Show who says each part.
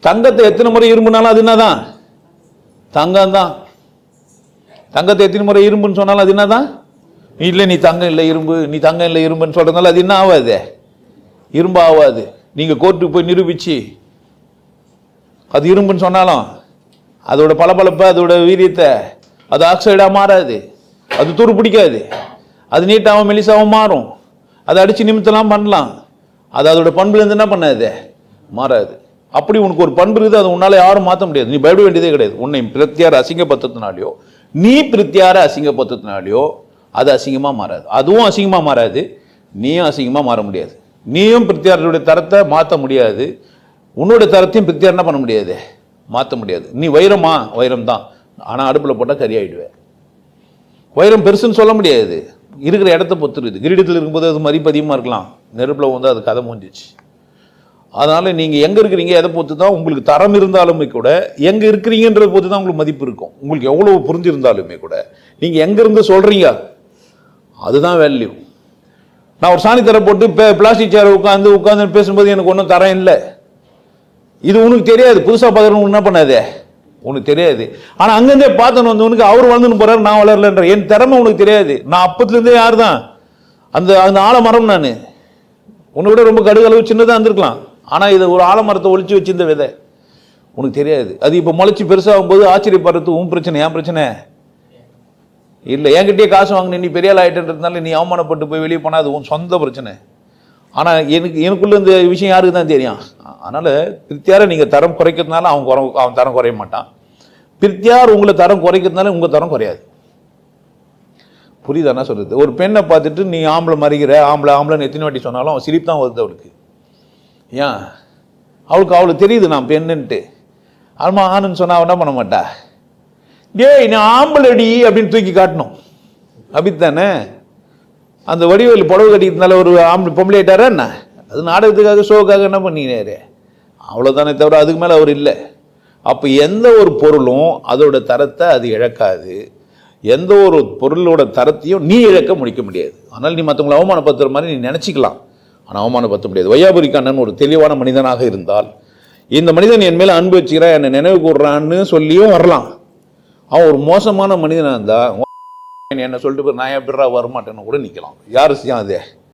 Speaker 1: தங்கத்தை எத்தனை முறை இரும்புனாலும் அது என்னதான்? தங்கம் தான். தங்கத்தை எத்தனை முறை இரும்புன்னு சொன்னாலும் அது என்னதான்? இல்லை நீ தங்கம் இல்லை இரும்பு, நீ தங்கம் இல்லை இரும்புன்னு சொல்றதுனால அது என்ன ஆகாது? இரும்பு ஆகாது. நீங்க கோர்ட்டுக்கு போய் நிரூபிச்சு அது இரும்புன்னு சொன்னாலும் அதோட பளபளப்பை, அதோட வீரியத்தை, அது ஆக்சைடா மாறாது, அது துரு பிடிக்காது, அது நீட்டாகவும் மெலிசாவும் மாறும், அதை அடிச்சு நிமித்தலாம் பண்ணலாம், அது அதோட பண்புலேருந்து என்ன பண்ணாது? மாறாது. அப்படி உனக்கு ஒரு பண்பு இருக்குது, அதை உன்னால யாரும் மாற்ற முடியாது. நீ பயப்பட வேண்டியதே கிடையாது. உன்னை பிரத்யார அசிங்கப்படுத்தினாலையோ நீ பிரத்யார அசிங்கப்படுத்தினாலையோ அது அசிங்கமா மாறாது. அதுவும் அசிங்கமா மாறாது, நீயும் அசிங்கமா மாற முடியாது. நீயும் பிரத்யாருடைய தரத்தை மாற்ற முடியாது, உன்னோட தரத்தையும் பிரத்யார் என்ன பண்ண முடியாது? மாற்ற முடியாது. நீ வைரமா? வைரம் தான். ஆனால் அடுப்பில் போட்டால் கரியாயிடுவேன். வைரம் பெருசுன்னு சொல்ல முடியாது, இருக்கிற இடத்த பொறுத்துருது. கிரீடத்தில் இருக்கும்போது அது மதிப்பு அதிகமாக இருக்கலாம், நெருப்பில் வந்து அது கதை முடிஞ்சிச்சு. அதனால் நீங்கள் எங்கே இருக்கிறீங்க எதை பொறுத்து தான் உங்களுக்கு தரம் இருந்தாலுமே கூட, எங்கே இருக்கிறீங்கன்றதை பொறுத்து தான் உங்களுக்கு மதிப்பு இருக்கும். உங்களுக்கு எவ்வளோ புரிஞ்சிருந்தாலுமே கூட நீங்கள் எங்கேருந்து சொல்கிறீங்க அதுதான் வேல்யூ. நான் ஒரு சாணி தர போட்டு பிளாஸ்டிக் சேர் உட்காந்து பேசும்போது எனக்கு ஒன்றும் தரம் இல்லை, இது உனக்கு தெரியாது. புதுசாக பார்க்குறவங்க என்ன பண்ணாதே, உனக்கு தெரியாது. ஆனால் அங்கேருந்தே பார்த்தோன்னு வந்தவனுக்கு அவர் வளர்ந்துன்னு போகிறார், நான் வளரலன்ற என் திறமை உனக்கு தெரியாது. நான் அப்பத்துலேருந்தே யார் தான் அந்த அந்த ஆலமரம். நான் உன்னை விட ரொம்ப கடுகளவு சின்னதாக இருந்திருக்கலாம், ஆனால் இதை ஒரு ஆலமரத்தை ஒழிச்சு வச்சிருந்த விதை உனக்கு தெரியாது. அது இப்போ முளைச்சி பெருசாகும் போது ஆச்சரியப்படுறது உன் பிரச்சனை, என் பிரச்சனை இல்லை. என்கிட்டயே காசு வாங்கின நீ பெரிய ஆள் ஆகிட்டன்றதுனால நீ அவமானப்பட்டு போய் வெளியே போனால் அது உன் சொந்த பிரச்சனை. ஆனால் எனக்குள்ள இந்த விஷயம் யாருக்கு தான் தெரியும். அதனால் பிரித்தியாரை நீங்கள் தரம் குறைக்கிறதுனால அவன் தரம் குறைய மாட்டான். பிரித்தியார் உங்களை தரம் குறைக்கிறதுனால உங்கள் தரம் குறையாது. புரியுதானா சொல்றது? ஒரு பெண்ணை பார்த்துட்டு நீ ஆம்பளை மறிக்கிற, ஆம்பளைன்னு எத்தனை வாட்டி சொன்னாலும் அவன் சிரிப்பு தான் வருது அவளுக்கு. ஏன்? அவளுக்கு தெரியுது நான் பெண்ணுன்ட்டு. ஆமா ஆணுன்னு சொன்னா அவன் என்ன பண்ண மாட்டா? டேய் நான் ஆம்பளடி அப்படின்னு தூக்கி காட்டணும், அப்படித்தானே? அந்த வடிவேல் புடவை கட்டிக்கிறதுனால ஒரு ஆம்பளை பொம்பளை ஆயிட்டாரா என்ன? அது நாடகத்துக்காக ஷோக்காக என்ன பண்ணினாரு, அவ்வளோதானே தவிர அதுக்கு மேலே அவர் இல்லை. அப்போ எந்த ஒரு பொருளும் அதோட தரத்தை அது இழக்காது, எந்த ஒரு பொருளோட தரத்தையும் நீ இழக்க முடிக்க முடியாது. அதனால் நீ மற்றவங்களை அவமானப்படுத்துகிற மாதிரி நீ நினச்சிக்கலாம், ஆனால் அவமானப்படுத்த முடியாது. வையாபுரி கண்ணன் ஒரு தெளிவான மனிதனாக இருந்தால், இந்த மனிதன் என் மேலே அன்பு வச்சுக்கிறான், என்னை நினைவு கூடுறான்னு சொல்லியும் வரலாம். அவன் ஒரு மோசமான மனிதனாக இருந்தால் என்ன சொல்லிட்டு போய் நான் எப்படா வரமாட்டேன்னு கூட நிற்கலாம். யார் செய்யும் அதே?